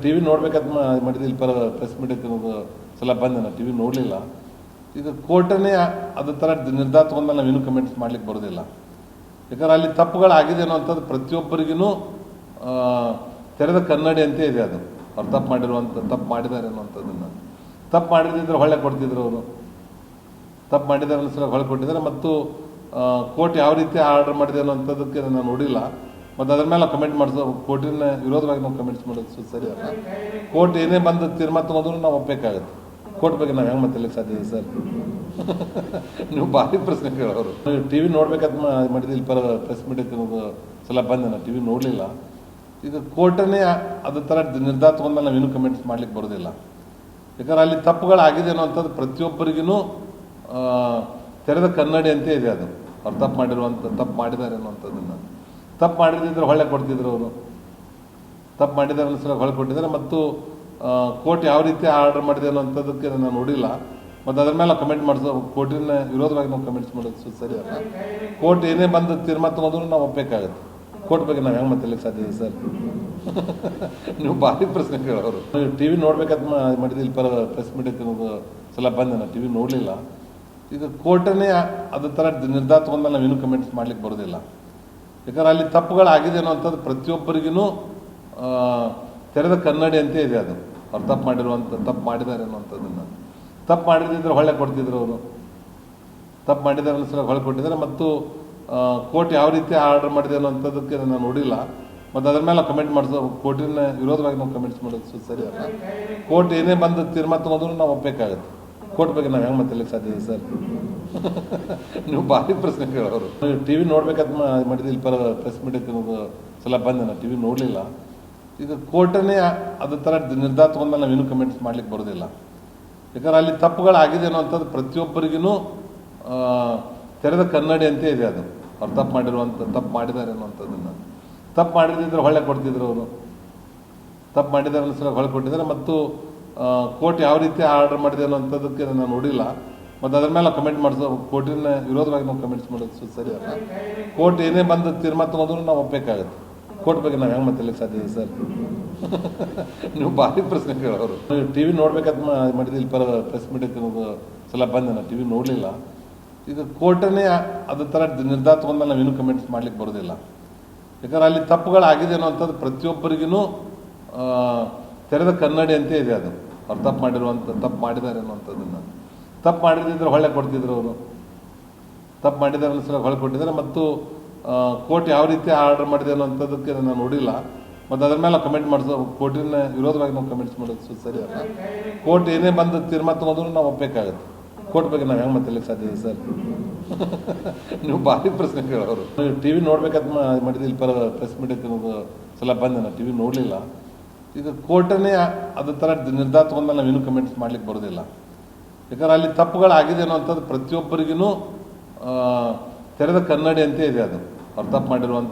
TV ನೋಡ್ಬೇಕಂತ ಮಾಡಿದ್ವಿ ಇಲ್ಲಿ press ಮೀಟಕ್ಕೆ ಸಲ ಬಂದೆ ನಾನು ಟಿವಿ ನೋಡಲಿಲ್ಲ. ಈಗ ಕೋರ್ಟನೇ ಅದ್ರ ಥರ ನಿರ್ಧಾರ ತಗೊಂಡ್ಮೇಲೆ ನಾವೇನು ಕಮೆಂಟ್ಸ್ ಮಾಡ್ಲಿಕ್ಕೆ ಬರೋದಿಲ್ಲ. ಯಾಕಂದ್ರೆ ಅಲ್ಲಿ ತಪ್ಪುಗಳಾಗಿದೆ ಅನ್ನೋಂಥದ್ದು ಪ್ರತಿಯೊಬ್ಬರಿಗೂ ತೆರೆದ ಕನ್ನಡಿ ಅಂತ ಇದೆ. ಅದು ಅವ್ರು ತಪ್ಪು ಮಾಡಿದ್ದಾರೆ ಅನ್ನೋಂಥದ್ದನ್ನು. ತಪ್ಪು ಮಾಡಿದ್ರೆ ಹೊಳೆ ಕೊಡ್ತಿದ್ರು ಅವರು. ತಪ್ಪು ಮಾಡಿದ್ದಾರೆ ಅನ್ನೋ ಸಲ ಹೊಳೆ ಕೊಟ್ಟಿದ್ದಾರೆ. ಮತ್ತು ಕೋರ್ಟ್ ಯಾವ ರೀತಿ ಆರ್ಡರ್ ಮಾಡಿದೆ ಅನ್ನೋಂಥದ್ದಕ್ಕೆ ನಾನು ನೋಡಿಲ್ಲ. ಮತ್ತು ಅದ್ರ ಮೇಲೆ ಕಮೆಂಟ್ ಮಾಡಿಸೋ ಕೋರ್ಟಿನ ವಿರೋಧವಾಗಿ ನಾವು ಕಮೆಂಟ್ಸ್ ಮಾಡೋದು ಸರಿ ಅಲ್ಲ. ಕೋರ್ಟ್ ಏನೇ ಬಂದು ತೀರ್ಮಾನ ತಗೊಂಡ್ರು ನಾವು ಒಪ್ಪಬೇಕಾಗುತ್ತೆ. ಕೋರ್ಟ್ ಬಗ್ಗೆ ನಾವು ಹೆಂಗೆ ಮಾತಾಡಲಿಕ್ಕೆ ಸಾಧ್ಯ ಇದೆ ಸರ್? ನೀವು ಭಾರಿ ಪ್ರಶ್ನೆ ಕೇಳೋರು. ಟಿವಿ ನೋಡ್ಬೇಕಂತ ಮಾಡಿದ್ವಿ ಇಲ್ಲಿ ಪ್ರೆಸ್ ಮೀಟಕ್ಕೆ ಸಲ ಬಂದೆ ನಾನು ಟಿವಿ ನೋಡಲಿಲ್ಲ. ಈಗ ಕೋರ್ಟನೇ ಅದ್ರ ಥರ ನಿರ್ಧಾರ ತಗೊಂಡ್ಮೇಲೆ ನಾವೇನು ಕಮೆಂಟ್ಸ್ ಮಾಡ್ಲಿಕ್ಕೆ ಬರೋದಿಲ್ಲ. ಯಾಕಂದ್ರೆ ಅಲ್ಲಿ ತಪ್ಪುಗಳಾಗಿದೆ ಅನ್ನೋಂಥದ್ದು ಪ್ರತಿಯೊಬ್ಬರಿಗೂ ತೆರೆದ ಕನ್ನಡಿ ಅಂತ ಇದೆ. ಅದು ಅವ್ರು ತಪ್ಪು ಮಾಡಿದ್ದಾರೆ ಅನ್ನೋಂಥದ್ದನ್ನು. ತಪ್ಪು ಮಾಡಿದ್ರೆ ಹೊಳೆ ಕೊಡ್ತಿದ್ರು ಅವರು. ತಪ್ಪು ಮಾಡಿದ್ದಾರೆ ಅನ್ನೋ ಸಲ ಹೊಳೆ ಕೊಟ್ಟಿದ್ದಾರೆ. ಮತ್ತು ಕೋರ್ಟ್ ಯಾವ ರೀತಿ ಆರ್ಡರ್ ಮಾಡಿದೆ ಅನ್ನೋಂಥದ್ದಕ್ಕೆ ನಾನು ನೋಡಿಲ್ಲ. ಮತ್ತು ಅದ್ರ ಮೇಲೆ ಕಮೆಂಟ್ ಮಾಡಿಸೋ ಕೋರ್ಟಿನ ವಿರೋಧವಾಗಿ ನಾವು ಕಮೆಂಟ್ಸ್ ಮಾಡೋದು ಸರಿ ಅಲ್ಲ. ಕೋರ್ಟ್ ಏನೇ ಬಂದು ತೀರ್ಮಾನ ತಗೊಂಡ್ರು ನಾವು ಒಪ್ಪಬೇಕಾಗುತ್ತೆ. ಕೋರ್ಟ್ ಬಗ್ಗೆ ನಾವು ಹೆಂಗೆ ಮಾತಾಡಲಿಕ್ಕೆ ಸಾಧ್ಯ ಇದೆ ಸರ್? ನೀವು ಭಾರಿ ಪ್ರಶ್ನೆ ಕೇಳೋರು. ಟಿವಿ ನೋಡ್ಬೇಕಂತ ಮಾಡಿದ್ವಿ ಇಲ್ಲಿ ಪ್ರೆಸ್ ಮೀಟಕ್ಕೆ ಸಲ ಬಂದೆ ನಾನು ಟಿವಿ ನೋಡಲಿಲ್ಲ. ಈಗ ಕೋರ್ಟನೇ ಅದ್ರ ಥರ ನಿರ್ಧಾರ ತಗೊಂಡ್ಮೇಲೆ ನಾವೇನು ಕಮೆಂಟ್ಸ್ ಮಾಡ್ಲಿಕ್ಕೆ ಬರೋದಿಲ್ಲ. ಯಾಕಂದ್ರೆ ಅಲ್ಲಿ ತಪ್ಪುಗಳಾಗಿದೆ ಅನ್ನೋಂಥದ್ದು ಪ್ರತಿಯೊಬ್ಬರಿಗೂ ತೆರೆದ ಕನ್ನಡಿ ಅಂತ ಇದೆ. ಅದು ಅವ್ರು ತಪ್ಪು ಮಾಡಿದ್ದಾರೆ ಅನ್ನೋಂಥದ್ದನ್ನು. ತಪ್ಪು ಮಾಡಿದ್ರೆ ಹೊಳೆ ಕೊಡ್ತಿದ್ರು ಅವರು. ತಪ್ಪು ಮಾಡಿದ್ದಾರೆ ಅನ್ನೋ ಸಲ ಹೊಳೆ ಕೊಟ್ಟಿದ್ದಾರೆ. ಮತ್ತು ಕೋರ್ಟ್ ಯಾವ ರೀತಿ ಆರ್ಡರ್ ಮಾಡಿದೆ ಅನ್ನೋಂಥದ್ದಕ್ಕೆ ನಾನು ನೋಡಿಲ್ಲ. ಮತ್ತು ಅದ್ರ ಮೇಲೆ ಕಮೆಂಟ್ ಮಾಡಿಸೋ ಕೋರ್ಟಿನ ವಿರೋಧವಾಗಿ ನಾವು ಕಮೆಂಟ್ಸ್ ಮಾಡೋದು ಸರಿ ಅಲ್ಲ. ಕೋರ್ಟ್ ಏನೇ ಬಂದು ತೀರ್ಮಾನ ತಗೊಂಡ್ರು ನಾವು ಒಪ್ಪಬೇಕಾಗುತ್ತೆ. ಕೋರ್ಟ್ ಬಗ್ಗೆ ನಾವು ಹೆಂಗೆ ಮಾತಾಡಲಿಕ್ಕೆ ಸಾಧ್ಯ ಇದೆ ಸರ್? ನೀವು ಭಾರಿ ಪ್ರಶ್ನೆ ಕೇಳೋರು. ಟಿವಿ ನೋಡ್ಬೇಕಂತ ಮಾಡಿದ್ವಿ ಇಲ್ಲಿ ಪ್ರೆಸ್ ಮೀಟಕ್ಕೆ ಸಲ ಬಂದೆ ನಾನು ಟಿವಿ ನೋಡಲಿಲ್ಲ. ಈಗ ಕೋರ್ಟನೇ ಅದ್ರ ಥರ ನಿರ್ಧಾರ ತಗೊಂಡ್ಮೇಲೆ ನಾವೇನು ಕಮೆಂಟ್ಸ್ ಮಾಡ್ಲಿಕ್ಕೆ ಬರೋದಿಲ್ಲ. ಯಾಕಂದ್ರೆ ಅಲ್ಲಿ ತಪ್ಪುಗಳಾಗಿದೆ ಅನ್ನೋಂಥದ್ದು ಪ್ರತಿಯೊಬ್ಬರಿಗೂ ತೆರೆದ ಕನ್ನಡಿ ಅಂತ ಇದೆ. ಅದು ಅವ್ರು ತಪ್ಪು ಮಾಡಿದ್ದಾರೆ ಅನ್ನೋಂಥದ್ದನ್ನು. ತಪ್ಪು ಮಾಡಿದ್ರೆ ಹೊಳೆ ಕೊಡ್ತಿದ್ರು ಅವರು. ತಪ್ಪು ಮಾಡಿದ್ದಾರೆ ಅನ್ನೋ ಸಲ ಹೊಳೆ ಕೊಟ್ಟಿದ್ದಾರೆ. ಮತ್ತು ಕೋರ್ಟ್ ಯಾವ ರೀತಿ ಆರ್ಡರ್ ಮಾಡಿದೆ ಅನ್ನೋಂಥದ್ದಕ್ಕೆ ನಾನು ನೋಡಿಲ್ಲ. ಮತ್ತು ಅದ್ರ ಮೇಲೆ ಕಮೆಂಟ್ ಮಾಡಿಸೋ ಕೋರ್ಟಿನ ವಿರೋಧವಾಗಿ ನಾವು ಕಮೆಂಟ್ಸ್ ಮಾಡೋದು ಸರಿ ಅಲ್ಲ. ಕೋರ್ಟ್ ಏನೇ ಬಂದು ತೀರ್ಮಾನ ತಗೊಂಡ್ರು ನಾವು ಒಪ್ಪಬೇಕಾಗುತ್ತೆ. ಕೋರ್ಟ್ ಬಗ್ಗೆ ನಾವು ಹೆಂಗೆ ಮಾತಾಡಲಿಕ್ಕೆ ಸಾಧ್ಯ ಇದೆ ಸರ್? ನೀವು ಭಾರಿ ಪ್ರಶ್ನೆ ಕೇಳೋರು. ಟಿವಿ ನೋಡ್ಬೇಕಂತ ಮಾಡಿದ್ವಿ ಇಲ್ಲಿ ಪ್ರೆಸ್ ಮೀಟಕ್ಕೆ ಸಲ ಬಂದೆ ನಾನು ಟಿವಿ ನೋಡಲಿಲ್ಲ. ಈಗ ಕೋರ್ಟನೇ ಅದ್ರ ಥರ ನಿರ್ಧಾರ ತಗೊಂಡ್ಮೇಲೆ ನಾವೇನು ಕಮೆಂಟ್ಸ್ ಮಾಡ್ಲಿಕ್ಕೆ ಬರೋದಿಲ್ಲ. ಯಾಕಂದ್ರೆ ಅಲ್ಲಿ ತಪ್ಪುಗಳಾಗಿದೆ ಅನ್ನೋಂಥದ್ದು ಪ್ರತಿಯೊಬ್ಬರಿಗೂ ತೆರೆದ ಕನ್ನಡಿ ಅಂತ ಇದೆ. ಅದು ಅವ್ರು ತಪ್ಪು ಮಾಡಿದ್ದಾರೆ ಅನ್ನೋಂಥದ್ದನ್ನು. ತಪ್ಪು ಮಾಡಿದ್ರೆ ಹೊಳೆ ಕೊಡ್ತಿದ್ರು ಅವರು. ತಪ್ಪು ಮಾಡಿದ್ದಾರೆ ಅನ್ನೋ ಸಲ ಹೊಳೆ ಕೊಟ್ಟಿದ್ದಾರೆ. ಮತ್ತು ಕೋರ್ಟ್ ಯಾವ ರೀತಿ ಆರ್ಡರ್ ಮಾಡಿದೆ ಅನ್ನೋಂಥದ್ದಕ್ಕೆ ನಾನು ನೋಡಿಲ್ಲ. ಮತ್ತು ಅದ್ರ ಮೇಲೆ ಕಮೆಂಟ್ ಮಾಡಿಸೋ ಕೋರ್ಟಿನ ವಿರೋಧವಾಗಿ ನಾವು ಕಮೆಂಟ್ಸ್ ಮಾಡೋದು ಸರಿ ಅಲ್ಲ. ಕೋರ್ಟ್ ಏನೇ ಬಂದು ತೀರ್ಮಾನ ತಗೊಂಡ್ರು ನಾವು ಒಪ್ಪಬೇಕಾಗುತ್ತೆ. ಕೋರ್ಟ್ ಬಗ್ಗೆ ನಾವು ಹೆಂಗೆ ಮಾತಾಡಲಿಕ್ಕೆ ಸಾಧ್ಯ ಇದೆ ಸರ್? ನೀವು ಭಾರಿ ಪ್ರಶ್ನೆ ಕೇಳೋರು. ಟಿವಿ ನೋಡ್ಬೇಕಂತ ಮಾಡಿದ್ವಿ ಇಲ್ಲಿ ಪ್ರೆಸ್ ಮೀಟಕ್ಕೆ ಸಲ ಬಂದೆ ನಾನು ಟಿವಿ ನೋಡಲಿಲ್ಲ. ಈಗ ಕೋರ್ಟನೇ ಅದ್ರ ಥರ ನಿರ್ಧಾರ ತಗೊಂಡ್ಮೇಲೆ ನಾವೇನು ಕಮೆಂಟ್ಸ್ ಮಾಡ್ಲಿಕ್ಕೆ ಬರೋದಿಲ್ಲ. ಯಾಕಂದ್ರೆ ಅಲ್ಲಿ ತಪ್ಪುಗಳಾಗಿದೆ ಅನ್ನೋಂಥದ್ದು ಪ್ರತಿಯೊಬ್ಬರಿಗೂ ತೆರೆದ ಕನ್ನಡಿ ಅಂತ ಇದೆ. ಅದು ಅವ್ರು ತಪ್ಪು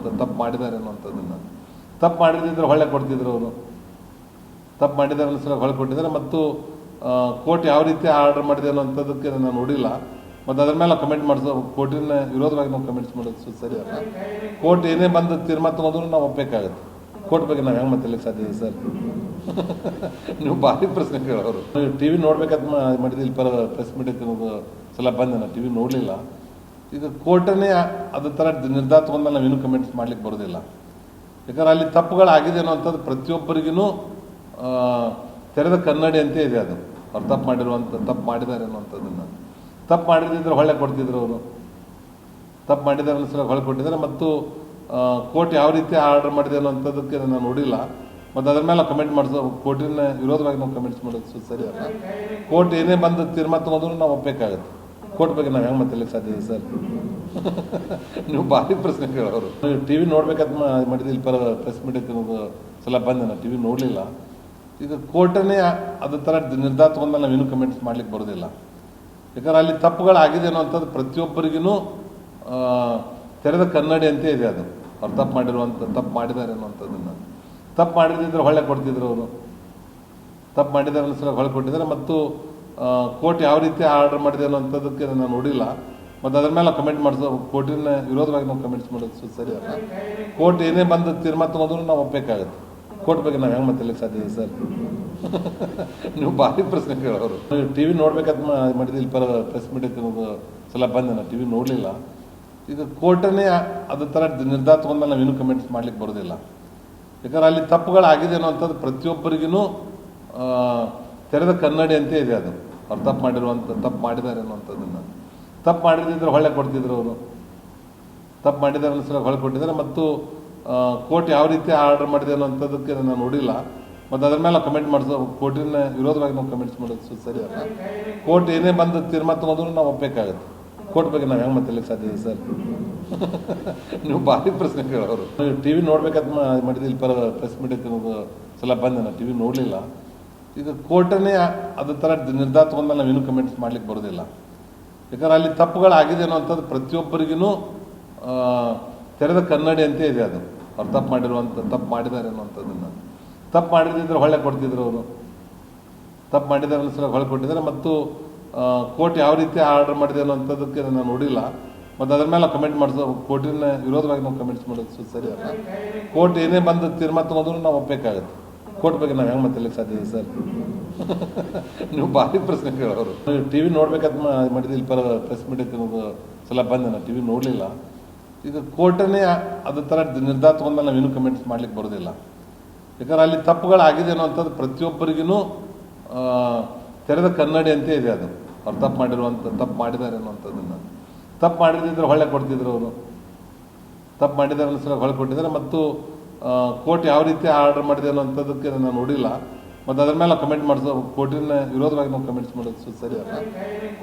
ಮಾಡಿದ್ದಾರೆ ಅನ್ನೋಂಥದ್ದನ್ನು. ತಪ್ಪು ಮಾಡಿದ್ರೆ ಹೊಳೆ ಕೊಡ್ತಿದ್ರು ಅವರು. ತಪ್ಪು ಮಾಡಿದ್ದಾರೆ ಅನ್ನೋ ಸಲ ಹೊಳೆ ಕೊಟ್ಟಿದ್ದಾರೆ. ಮತ್ತು ಕೋರ್ಟ್ ಯಾವ ರೀತಿ ಆರ್ಡರ್ ಮಾಡಿದೆ ಅನ್ನೋಂಥದ್ದಕ್ಕೆ ನಾನು ನೋಡಿಲ್ಲ. ಮತ್ತು ಅದ್ರ ಮೇಲೆ ಕಮೆಂಟ್ ಮಾಡಿಸೋ ಕೋರ್ಟಿನ ವಿರೋಧವಾಗಿ ನಾವು ಕಮೆಂಟ್ಸ್ ಮಾಡೋದು ಸರಿ ಅಲ್ಲ. ಕೋರ್ಟ್ ಏನೇ ಬಂದು ತೀರ್ಮಾನ ತಗೊಂಡ್ರು ನಾವು ಒಪ್ಪಬೇಕಾಗುತ್ತೆ. ಕೋರ್ಟ್ ಬಗ್ಗೆ ನಾವು ಹೆಂಗೆ ಮಾತಾಡಲಿಕ್ಕೆ ಸಾಧ್ಯ ಇದೆ ಸರ್? ನೀವು ಭಾರಿ ಪ್ರಶ್ನೆ ಕೇಳೋರು. ಟಿವಿ ನೋಡ್ಬೇಕಂತ ಮಾಡಿದ್ವಿ ಇಲ್ಲಿ ಪ್ರೆಸ್ ಮೀಟಕ್ಕೆ ಸಲ ಬಂದೆ ನಾನು ಟಿವಿ ನೋಡಲಿಲ್ಲ. ಈಗ ಕೋರ್ಟನೇ ಅದ್ರ ಥರ ನಿರ್ಧಾರ ತಗೊಂಡ್ಮೇಲೆ ನಾವೇನು ಕಮೆಂಟ್ಸ್ ಮಾಡ್ಲಿಕ್ಕೆ ಬರೋದಿಲ್ಲ. ಯಾಕಂದ್ರೆ ಅಲ್ಲಿ ತಪ್ಪುಗಳಾಗಿದೆ ಅನ್ನೋಂಥದ್ದು ಪ್ರತಿಯೊಬ್ಬರಿಗೂ ತೆರೆದ ಕನ್ನಡಿ ಅಂತ ಇದೆ. ಅದು ಅವ್ರು ತಪ್ಪು ಮಾಡಿದ್ದಾರೆ ಅನ್ನೋಂಥದ್ದನ್ನು. ತಪ್ಪು ಮಾಡಿದ್ರೆ ಹೊಳೆ ಕೊಡ್ತಿದ್ರು ಅವರು. ತಪ್ಪು ಮಾಡಿದ್ದಾರೆ ಅನ್ನೋ ಸಲ ಹೊಳೆ ಕೊಟ್ಟಿದ್ದಾರೆ. ಮತ್ತು ಕೋರ್ಟ್ ಯಾವ ರೀತಿ ಆರ್ಡರ್ ಮಾಡಿದೆ ಅನ್ನೋಂಥದ್ದಕ್ಕೆ ನಾನು ನೋಡಿಲ್ಲ. ಮತ್ತು ಅದ್ರ ಮೇಲೆ ಕಮೆಂಟ್ ಮಾಡಿಸೋ ಕೋರ್ಟಿನ ವಿರೋಧವಾಗಿ ನಾವು ಕಮೆಂಟ್ಸ್ ಮಾಡೋದು ಸರಿ ಅಲ್ಲ. ಕೋರ್ಟ್ ಏನೇ ಬಂದು ತೀರ್ಮಾನ ತಗೊಂಡ್ರು ನಾವು ಒಪ್ಪಬೇಕಾಗುತ್ತೆ. ಕೋರ್ಟ್ ಬಗ್ಗೆ ನಾವು ಹೆಂಗೆ ಮಾತಾಡಲಿಕ್ಕೆ ಸಾಧ್ಯ ಇದೆ ಸರ್? ನೀವು ಭಾರಿ ಪ್ರಶ್ನೆ ಕೇಳೋರು. ಟಿವಿ ನೋಡ್ಬೇಕಂತ ಮಾಡಿದ್ವಿ ಇಲ್ಲಿ ಪ್ರೆಸ್ ಮೀಟಕ್ಕೆ ಸಲ ಬಂದೆ ನಾನು ಟಿವಿ ನೋಡಲಿಲ್ಲ. ಈಗ ಕೋರ್ಟನೇ ಅದ್ರ ಥರ ನಿರ್ಧಾರ ತಗೊಂಡ್ಮೇಲೆ ನಾವೇನು ಕಮೆಂಟ್ಸ್ ಮಾಡ್ಲಿಕ್ಕೆ ಬರೋದಿಲ್ಲ. ಯಾಕಂದ್ರೆ ಅಲ್ಲಿ ತಪ್ಪುಗಳಾಗಿದೆ ಅನ್ನೋಂಥದ್ದು ಪ್ರತಿಯೊಬ್ಬರಿಗೂ ತೆರೆದ ಕನ್ನಡಿ ಅಂತ ಇದೆ. ಅದು ಅವ್ರು ತಪ್ಪು ಮಾಡಿದ್ದಾರೆ ಅನ್ನೋಂಥದ್ದನ್ನು. ತಪ್ಪು ಮಾಡಿದ್ರೆ ಹೊಳೆ ಕೊಡ್ತಿದ್ರು ಅವರು. ತಪ್ಪು ಮಾಡಿದ್ದಾರೆ ಅನ್ನೋ ಸಲ ಹೊಳೆ ಕೊಟ್ಟಿದ್ದಾರೆ. ಮತ್ತು ಕೋರ್ಟ್ ಯಾವ ರೀತಿ ಆರ್ಡರ್ ಮಾಡಿದೆ ಅನ್ನೋಂಥದ್ದಕ್ಕೆ ನಾನು ನೋಡಿಲ್ಲ. ಮತ್ತು ಅದ್ರ ಮೇಲೆ ಕಮೆಂಟ್ ಮಾಡಿಸೋ ಕೋರ್ಟಿನ ವಿರೋಧವಾಗಿ ನಾವು ಕಮೆಂಟ್ಸ್ ಮಾಡೋದು ಸರಿ ಅಲ್ಲ. ಕೋರ್ಟ್ ಏನೇ ಬಂದು ತೀರ್ಮಾನ ತಗೊಂಡ್ರು ನಾವು ಒಪ್ಪಬೇಕಾಗುತ್ತೆ. ಕೋರ್ಟ್ ಬಗ್ಗೆ ನಾವು ಹೆಂಗೆ ಮಾತಾಡ್ಲಿಕ್ಕೆ ಸಾಧ್ಯ ಇದೆ ಸರ್? ನೀವು ಭಾರಿ ಪ್ರಶ್ನೆ ಕೇಳೋರು. ಟಿವಿ ನೋಡ್ಬೇಕಂತ ಮಾಡಿದ್ರೆ ಇಲ್ಲಿ ಪ್ರೆಸ್ ಮೀಟ್ ಐತೆ ಸಲ ಬಂದೆ ನಾನು ಟಿವಿ ನೋಡಲಿಲ್ಲ. ಈಗ ಕೋರ್ಟನ್ನೇ ಅದ ಥರ ನಿರ್ಧಾರ ತಗೊಂಡ ನಾವು ಇನ್ನೂ ಕಮೆಂಟ್ಸ್ ಮಾಡ್ಲಿಕ್ಕೆ ಬರೋದಿಲ್ಲ. ಯಾಕಂದ್ರೆ ಅಲ್ಲಿ ತಪ್ಪುಗಳಾಗಿದೆ ಅನ್ನೋಂಥದ್ದು ಪ್ರತಿಯೊಬ್ಬರಿಗೂ ತೆರೆದ ಕನ್ನಡಿ ಅಂತೇ ಇದೆ. ಅದು ಅವ್ರು ತಪ್ಪು ಮಾಡಿದ್ದಾರೆ ಅನ್ನೋಂಥದ್ದನ್ನು. ತಪ್ಪು ಮಾಡಿದ್ರೆ ಹೊಳೆ ಕೊಡ್ತಿದ್ರು ಅವರು. ತಪ್ಪು ಮಾಡಿದ್ದಾರೆ ಅನ್ನೋ ಹೊಳೆ ಕೊಟ್ಟಿದ್ದಾರೆ. ಮತ್ತು ಕೋರ್ಟ್ ಯಾವ ರೀತಿ ಆರ್ಡರ್ ಮಾಡಿದೆ ಅನ್ನೋಂಥದ್ದಕ್ಕೆ ನಾನು ನೋಡಿಲ್ಲ. ಮತ್ತು ಅದ್ರ ಮೇಲೆ ಕಮೆಂಟ್ ಮಾಡಿಸೋ ಕೋರ್ಟಿನ ವಿರೋಧವಾಗಿ ನಾವು ಕಮೆಂಟ್ಸ್ ಮಾಡೋದು ಸರಿ ಅಲ್ಲ. ಕೋರ್ಟ್ ಏನೇ ಬಂದು ತೀರ್ಮಾನ ತಗೊಂಡ್ರು ನಾವು ಒಪ್ಪಬೇಕಾಗುತ್ತೆ. ಕೋರ್ಟ್ ಬಗ್ಗೆ ನಾವು ಹೆಂಗೆ ಮಾತಾಡ್ಲಿಕ್ಕೆ ಸಾಧ್ಯ ಇದೆ ಸರ್? ನೀವು ಭಾರಿ ಪ್ರಶ್ನೆ ಕೇಳೋರು. ಟಿವಿ ನೋಡ್ಬೇಕಂತ ಮಾಡಿದ್ರೆ ಇಲ್ಲಿ ಪ್ರೆಸ್ ಮೀಟ್ ಐತೆ ಸಲ ಬಂದೆ ನಾನು ಟಿವಿ ನೋಡಲಿಲ್ಲ. ಈಗ ಕೋರ್ಟನ್ನೇ ಅದ ಥರ ನಿರ್ಧಾರ ತಗೊಂಡ ನಾವು ಇನ್ನೂ ಕಮೆಂಟ್ಸ್ ಮಾಡ್ಲಿಕ್ಕೆ ಬರೋದಿಲ್ಲ. ಯಾಕಂದ್ರೆ ಅಲ್ಲಿ ತಪ್ಪುಗಳಾಗಿದೆ ಅನ್ನೋಂಥದ್ದು ಪ್ರತಿಯೊಬ್ಬರಿಗೂ ತೆರೆದ ಕನ್ನಡಿ ಅಂತೇ ಇದೆ. ಅದು ಅವ್ರು ತಪ್ಪು ಮಾಡಿದ್ದಾರೆ ಅನ್ನೋಂಥದ್ದನ್ನು. ತಪ್ಪು ಮಾಡಿದ್ರೆ ಹೊಳೆ ಕೊಡ್ತಿದ್ರು ಅವರು. ತಪ್ಪು ಮಾಡಿದ್ದಾರೆ ಅನ್ನೋ ಹೊಳೆ ಕೊಟ್ಟಿದ್ದಾರೆ. ಮತ್ತು ಕೋರ್ಟ್ ಯಾವ ರೀತಿ ಆರ್ಡರ್ ಮಾಡಿದೆ ಅನ್ನೋಂಥದ್ದಕ್ಕೆ ನಾನು ನೋಡಿಲ್ಲ. ಮತ್ತು ಅದ್ರ ಮೇಲೆ ಕಮೆಂಟ್ ಮಾಡಿಸೋ ಕೋರ್ಟಿನ ವಿರೋಧವಾಗಿ ನಾವು ಕಮೆಂಟ್ಸ್ ಮಾಡೋದು ಸರಿ ಅಲ್ಲ. ಕೋರ್ಟ್ ಏನೇ ಬಂದು ತೀರ್ಮಾನ ತಗೊಂಡ್ರು ನಾವು ಒಪ್ಪಬೇಕಾಗುತ್ತೆ. ಕೋರ್ಟ್ ಬಗ್ಗೆ ನಾವು ಹೆಂಗೆ ಮಾತಾಡ್ಲಿಕ್ಕೆ ಸಾಧ್ಯ ಇದೆ ಸರ್? ನೀವು ಭಾರಿ ಪ್ರಶ್ನೆ ಕೇಳೋರು. ಟಿವಿ ನೋಡ್ಬೇಕಂತ ಮಾಡಿದ್ರೆ ಇಲ್ಲಿ ಪ್ರೆಸ್ ಮೀಟ್ ಐತೆ ಸಲ ಬಂದೆ ನಾನು ಟಿವಿ ನೋಡಲಿಲ್ಲ. ಈಗ ಕೋರ್ಟನ್ನೇ ಅದ ಥರ ನಿರ್ಧಾರ ತಗೊಂಡ ನಾವು ಇನ್ನೂ ಕಮೆಂಟ್ಸ್ ಮಾಡ್ಲಿಕ್ಕೆ ಬರೋದಿಲ್ಲ. ಯಾಕಂದ್ರೆ ಅಲ್ಲಿ ತಪ್ಪುಗಳಾಗಿದೆ ಅನ್ನೋಂಥದ್ದು ಪ್ರತಿಯೊಬ್ಬರಿಗೂ ತೆರೆದ ಕನ್ನಡಿ ಅಂತೇ ಇದೆ. ಅದು ಅವ್ರು ತಪ್ಪು ಮಾಡಿದ್ದಾರೆ ಅನ್ನೋಂಥದ್ದನ್ನು. ತಪ್ಪು ಮಾಡಿದ್ರೆ ಹೊಳೆ ಕೊಡ್ತಿದ್ರು ಅವರು. ತಪ್ಪು ಮಾಡಿದ್ದಾರೆ ಅನ್ನೋ ಹೊಳೆ ಕೊಟ್ಟಿದ್ದಾರೆ. ಮತ್ತು ಕೋರ್ಟ್ ಯಾವ ರೀತಿ ಆರ್ಡರ್ ಮಾಡಿದೆ ಅನ್ನೋಂಥದ್ದಕ್ಕೆ ನಾನು ನೋಡಿಲ್ಲ. ಮತ್ತು ಅದ್ರ ಮೇಲೆ ಕಮೆಂಟ್ ಮಾಡಿಸೋ ಕೋರ್ಟಿನ ವಿರೋಧವಾಗಿ ನಾವು ಕಮೆಂಟ್ಸ್ ಮಾಡೋದು ಸರಿ ಅಲ್ಲ.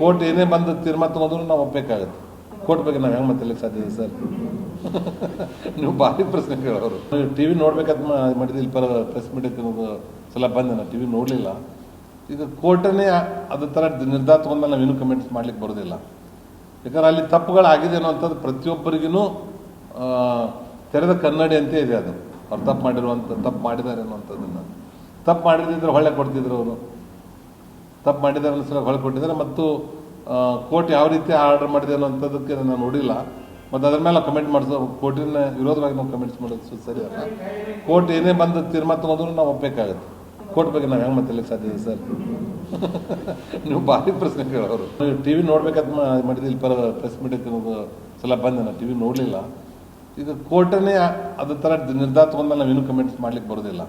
ಕೋರ್ಟ್ ಏನೇ ಬಂದು ತೀರ್ಮಾನ ತಗೊಂಡ್ರು ನಾವು ಒಪ್ಪಬೇಕಾಗುತ್ತೆ. ಕೋರ್ಟ್ ಬಗ್ಗೆ ನಾವು ಹೆಂಗೆ ಮಾತಾಡ್ಲಿಕ್ಕೆ ಸಾಧ್ಯ ಇದೆ ಸರ್? ನೀವು ಭಾರಿ ಪ್ರಶ್ನೆ ಕೇಳೋರು. ಟಿವಿ ನೋಡ್ಬೇಕಂತ ಮಾಡಿದ್ರೆ ಇಲ್ಲಿ ಪ್ರೆಸ್ ಮೀಟ್ ಐತೆ ಸಲ ಬಂದೆ ನಾನು ಟಿವಿ ನೋಡಲಿಲ್ಲ. ಈಗ ಕೋರ್ಟನ್ನೇ ಅದ ಥರ ನಿರ್ಧಾರ ತಗೊಂಡ ನಾವು ಇನ್ನೂ ಕಮೆಂಟ್ಸ್ ಮಾಡ್ಲಿಕ್ಕೆ ಬರೋದಿಲ್ಲ. ಯಾಕಂದ್ರೆ ಅಲ್ಲಿ ತಪ್ಪುಗಳಾಗಿದೆ ಅನ್ನೋಂಥದ್ದು ಪ್ರತಿಯೊಬ್ಬರಿಗೂ ತೆರೆದ ಕನ್ನಡಿ ಅಂತೇ ಇದೆ. ಅದು ಅವ್ರು ತಪ್ಪು ಮಾಡಿದ್ದಾರೆ ಅನ್ನೋಂಥದ್ದನ್ನು. ತಪ್ಪು ಮಾಡಿದ್ರೆ ಹೊಳೆ ಕೊಡ್ತಿದ್ರು ಅವರು. ತಪ್ಪು ಮಾಡಿದ್ದಾರೆ ಅನ್ನೋ ಹೊಳೆ ಕೊಟ್ಟಿದ್ದಾರೆ. ಮತ್ತು ಕೋರ್ಟ್ ಯಾವ ರೀತಿ ಆರ್ಡರ್ ಮಾಡಿದೆ ಅನ್ನೋಂಥದ್ದಕ್ಕೆ ನಾನು ನೋಡಿಲ್ಲ. ಮತ್ತು ಅದ್ರ ಮೇಲೆ ಕಮೆಂಟ್ ಮಾಡಿಸೋ ಕೋರ್ಟಿನ ವಿರೋಧವಾಗಿ ನಾವು ಕಮೆಂಟ್ಸ್ ಮಾಡೋದು ಸರಿ ಅಲ್ಲ. ಕೋರ್ಟ್ ಏನೇ ಬಂದು ತೀರ್ಮಾನ ತಗೊಂಡ್ರು ನಾವು ಒಪ್ಪಬೇಕಾಗುತ್ತೆ. ಕೋರ್ಟ್ ಬಗ್ಗೆ ನಾವು ಹೆಂಗೆ ಮಾತಾಡ್ಲಿಕ್ಕೆ ಸಾಧ್ಯ ಇದೆ ಸರ್? ನೀವು ಭಾರಿ ಪ್ರಶ್ನೆ ಕೇಳೋರು. ಟಿವಿ ನೋಡ್ಬೇಕಂತ ಮಾಡಿದ್ರೆ ಇಲ್ಲಿ ಪ್ರೆಸ್ ಮೀಟ್ ಐತೆ ಸಲ ಬಂದೆ ನಾನು ಟಿವಿ ನೋಡಲಿಲ್ಲ. ಈಗ ಕೋರ್ಟನ್ನೇ ಅದ ಥರ ನಿರ್ಧಾರ ತಗೊಂಡ ನಾವು ಇನ್ನೂ ಕಮೆಂಟ್ಸ್ ಮಾಡ್ಲಿಕ್ಕೆ ಬರೋದಿಲ್ಲ.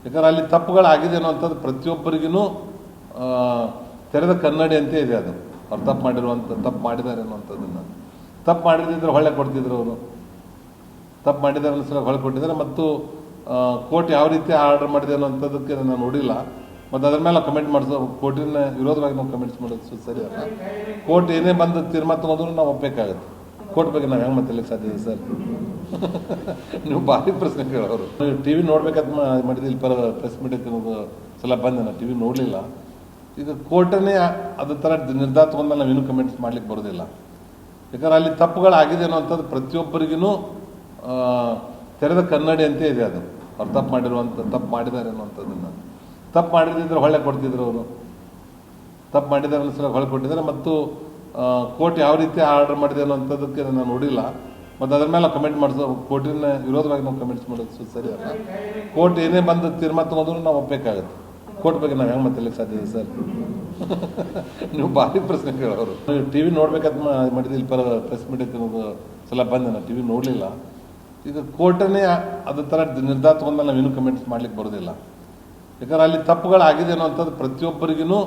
ಯಾಕಂದ್ರೆ ಅಲ್ಲಿ ತಪ್ಪುಗಳಾಗಿದೆ ಅನ್ನೋಂಥದ್ದು ಪ್ರತಿಯೊಬ್ಬರಿಗೂ ತೆರೆದ ಕನ್ನಡಿ ಅಂತೇ ಇದೆ. ಅದು ಅವ್ರು ತಪ್ಪು ಮಾಡಿದ್ದಾರೆ ಅನ್ನೋಂಥದ್ದನ್ನು. ತಪ್ಪು ಮಾಡಿದ್ರೆ ಹೊಳೆ ಕೊಡ್ತಿದ್ರು ಅವರು. ತಪ್ಪು ಮಾಡಿದ್ದಾರೆ ಅನ್ನೋ ಹೊಳೆ ಕೊಟ್ಟಿದ್ದಾರೆ. ಮತ್ತು ಕೋರ್ಟ್ ಯಾವ ರೀತಿ ಆರ್ಡರ್ ಮಾಡಿದೆ ಅನ್ನೋಂಥದ್ದಕ್ಕೆ ನಾನು ನೋಡಿಲ್ಲ. ಮತ್ತು ಅದ್ರ ಮೇಲೆ ಕಮೆಂಟ್ ಮಾಡಿಸೋ ಕೋರ್ಟಿನ ವಿರೋಧವಾಗಿ ನಾವು ಕಮೆಂಟ್ಸ್ ಮಾಡೋದು ಸರಿ ಅಲ್ಲ. ಕೋರ್ಟ್ ಏನೇ ಬಂದು ತೀರ್ಮಾನ ತಗೊಂಡ್ರು ನಾವು ಒಪ್ಪಬೇಕಾಗುತ್ತೆ. ಕೋರ್ಟ್ ಬಗ್ಗೆ ನಾವು ಹೆಂಗೆ ಮಾತಾಡ್ಲಿಕ್ಕೆ ಸಾಧ್ಯ ಇದೆ ಸರ್? ನೀವು ಭಾರಿ ಪ್ರಶ್ನೆ ಕೇಳೋರು. ಟಿವಿ ನೋಡ್ಬೇಕಂತ ಮಾಡಿದ್ರೆ ಇಲ್ಲಿ ಪ್ರೆಸ್ ಮೀಟ್ ಐತೆ ಸಲ ಬಂದೆ ನಾನು ಟಿವಿ ನೋಡಲಿಲ್ಲ. ಈಗ ಕೋರ್ಟನ್ನೇ ಅದ ಥರ ನಿರ್ಧಾರ ತಗೊಂಡ ನಾವು ಇನ್ನೂ ಕಮೆಂಟ್ಸ್ ಮಾಡ್ಲಿಕ್ಕೆ ಬರೋದಿಲ್ಲ. ಯಾಕಂದ್ರೆ ಅಲ್ಲಿ ತಪ್ಪುಗಳಾಗಿದೆ ಅನ್ನೋಂಥದ್ದು ಪ್ರತಿಯೊಬ್ಬರಿಗೂ ತೆರೆದ ಕನ್ನಡಿ ಅಂತೇ ಇದೆ. ಅದು ಅವ್ರು ತಪ್ಪು ಮಾಡಿದ್ದಾರೆ ಅನ್ನೋಂಥದ್ದನ್ನು. ತಪ್ಪು ಮಾಡಿದ್ರೆ ಹೊಳೆ ಕೊಡ್ತಿದ್ರು ಅವರು. ತಪ್ಪು ಮಾಡಿದ್ದಾರೆ ಅನ್ನೋ ಹೊಳೆ ಕೊಟ್ಟಿದ್ದಾರೆ. ಮತ್ತು ಕೋರ್ಟ್ ಯಾವ ರೀತಿ ಆರ್ಡರ್ ಮಾಡಿದೆ ಅನ್ನೋಂಥದ್ದಕ್ಕೆ ನಾನು ನೋಡಿಲ್ಲ. ಮತ್ತು ಅದ್ರ ಮೇಲೆ ಕಮೆಂಟ್ ಮಾಡಿಸೋ ಕೋರ್ಟಿನ ವಿರೋಧವಾಗಿ ನಾವು ಕಮೆಂಟ್ಸ್ ಮಾಡೋದು ಸರಿ ಅಲ್ಲ. ಕೋರ್ಟ್ ಏನೇ ಬಂದು ತೀರ್ಮಾನ ತಗೊಂಡ್ರು ನಾವು ಒಪ್ಪಬೇಕಾಗುತ್ತೆ. ಕೋರ್ಟ್ ಬಗ್ಗೆ ನಾವು ಹೆಂಗೆ ಮಾತಾಡ್ಲಿಕ್ಕೆ ಸಾಧ್ಯ ಇದೆ ಸರ್? ನೀವು ಭಾರಿ ಪ್ರಶ್ನೆ ಕೇಳೋರು. ಟಿವಿ ನೋಡ್ಬೇಕಂತ ಮಾಡಿದ್ರೆ ಇಲ್ಲಿ ಪ್ರೆಸ್ ಮೀಟ್ ಐತೆ ಸಲ ಬಂದೆ ನಾನು ಟಿವಿ ನೋಡಲಿಲ್ಲ. ಈಗ ಕೋರ್ಟನ್ನೇ ಅದ ಥರ ನಿರ್ಧಾರ ತಗೊಂಡ ನಾವು ಇನ್ನೂ ಕಮೆಂಟ್ಸ್ ಮಾಡ್ಲಿಕ್ಕೆ ಬರೋದಿಲ್ಲ. ಯಾಕಂದ್ರೆ ಅಲ್ಲಿ ತಪ್ಪುಗಳಾಗಿದೆ ಅನ್ನೋಂಥದ್ದು ಪ್ರತಿಯೊಬ್ಬರಿಗೂ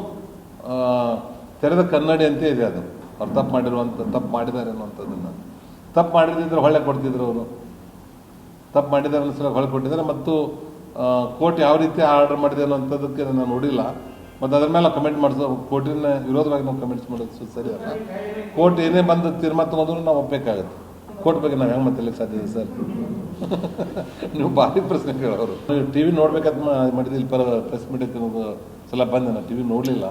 ತೆರೆದ ಕನ್ನಡಿ ಅಂತೇ ಇದೆ. ಅದು ಅವ್ರು ತಪ್ಪು ಮಾಡಿದ್ದಾರೆ ಅನ್ನೋಂಥದ್ದನ್ನು. ತಪ್ಪು ಮಾಡಿದ್ರೆ ಹೊಳೆ ಕೊಡ್ತಿದ್ರು ಅವರು. ತಪ್ಪು ಮಾಡಿದ್ದಾರೆ ಅನ್ನೋ ಹೊಳೆ ಕೊಟ್ಟಿದ್ದಾರೆ. ಮತ್ತು ಕೋರ್ಟ್ ಯಾವ ರೀತಿ ಆರ್ಡರ್ ಮಾಡಿದೆ ಅನ್ನೋಂಥದ್ದಕ್ಕೆ ನಾನು ನೋಡಿಲ್ಲ. ಮತ್ತು ಅದ್ರ ಮೇಲೆ ಕಮೆಂಟ್ ಮಾಡಿಸೋ ಕೋರ್ಟಿನ ವಿರೋಧವಾಗಿ ನಾವು ಕಮೆಂಟ್ಸ್ ಮಾಡೋದು ಸರಿ ಅಲ್ಲ. ಕೋರ್ಟ್ ಏನೇ ಬಂದು ತೀರ್ಮಾನ ತಗೊಂಡ್ರು ನಾವು ಒಪ್ಪಬೇಕಾಗುತ್ತೆ. ಕೋರ್ಟ್ ಬಗ್ಗೆ ನಾವು ಹೆಂಗೆ ಮಾತಾಡ್ಲಿಕ್ಕೆ ಸಾಧ್ಯ ಇದೆ ಸರ್? ನೀವು ಭಾರಿ ಪ್ರಶ್ನೆ ಕೇಳೋರು. ಟಿವಿ ನೋಡ್ಬೇಕಂತ ಮಾಡಿದ್ರೆ ಇಲ್ಲಿ ಪ್ರೆಸ್ ಮೀಟ್ ಐತೆ ಸಲ ಬಂದೆ ನಾನು ಟಿವಿ ನೋಡಲಿಲ್ಲ.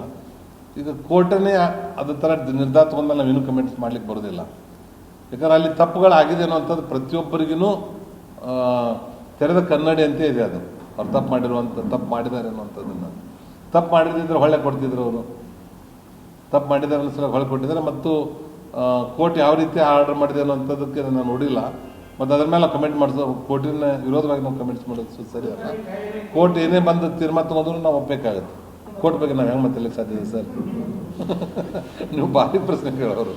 ಈಗ ಕೋರ್ಟನ್ನೇ ಅದ ಥರ ನಿರ್ಧಾರ ತಗೊಂಡ ನಾವು ಇನ್ನೂ ಕಮೆಂಟ್ಸ್ ಮಾಡ್ಲಿಕ್ಕೆ ಬರೋದಿಲ್ಲ. ಯಾಕಂದ್ರೆ ಅಲ್ಲಿ ತಪ್ಪುಗಳಾಗಿದೆ ಅನ್ನೋಂಥದ್ದು ಪ್ರತಿಯೊಬ್ಬರಿಗೂ ತೆರೆದ ಕನ್ನಡಿ ಅಂತೇ ಇದೆ. ಅದು ಅವ್ರು ತಪ್ಪು ಮಾಡಿದ್ದಾರೆ ಅನ್ನೋಂಥದ್ದನ್ನು. ತಪ್ಪು ಮಾಡಿದ್ರೆ ಹೊಳೆ ಕೊಡ್ತಿದ್ರು ಅವರು. ತಪ್ಪು ಮಾಡಿದ್ದಾರೆ ಅನ್ನೋ ಹೊಳೆ ಕೊಟ್ಟಿದ್ದಾರೆ. ಮತ್ತು ಕೋರ್ಟ್ ಯಾವ ರೀತಿ ಆರ್ಡರ್ ಮಾಡಿದೆ ಅನ್ನೋಂಥದ್ದಕ್ಕೆ ನಾನು ನೋಡಿಲ್ಲ. ಮತ್ತು ಅದ್ರ ಮೇಲೆ ಕಮೆಂಟ್ ಮಾಡಿಸೋ ಕೋರ್ಟಿನ ವಿರೋಧವಾಗಿ ನಾವು ಕಮೆಂಟ್ಸ್ ಮಾಡೋದು ಸರಿ ಅಲ್ಲ. ಕೋರ್ಟ್ ಏನೇ ಬಂದು ತೀರ್ಮಾನ ತಗೊಂಡ್ರು ನಾವು ಒಪ್ಪಬೇಕಾಗುತ್ತೆ. ಕೋರ್ಟ್ ಬಗ್ಗೆ ನಾವು ಹೆಂಗೆ ಮಾತಾಡಲಿಕ್ಕೆ ಸಾಧ್ಯ ಇದೆ ಸರ್? ನೀವು ಭಾರಿ ಪ್ರಶ್ನೆ ಕೇಳೋರು.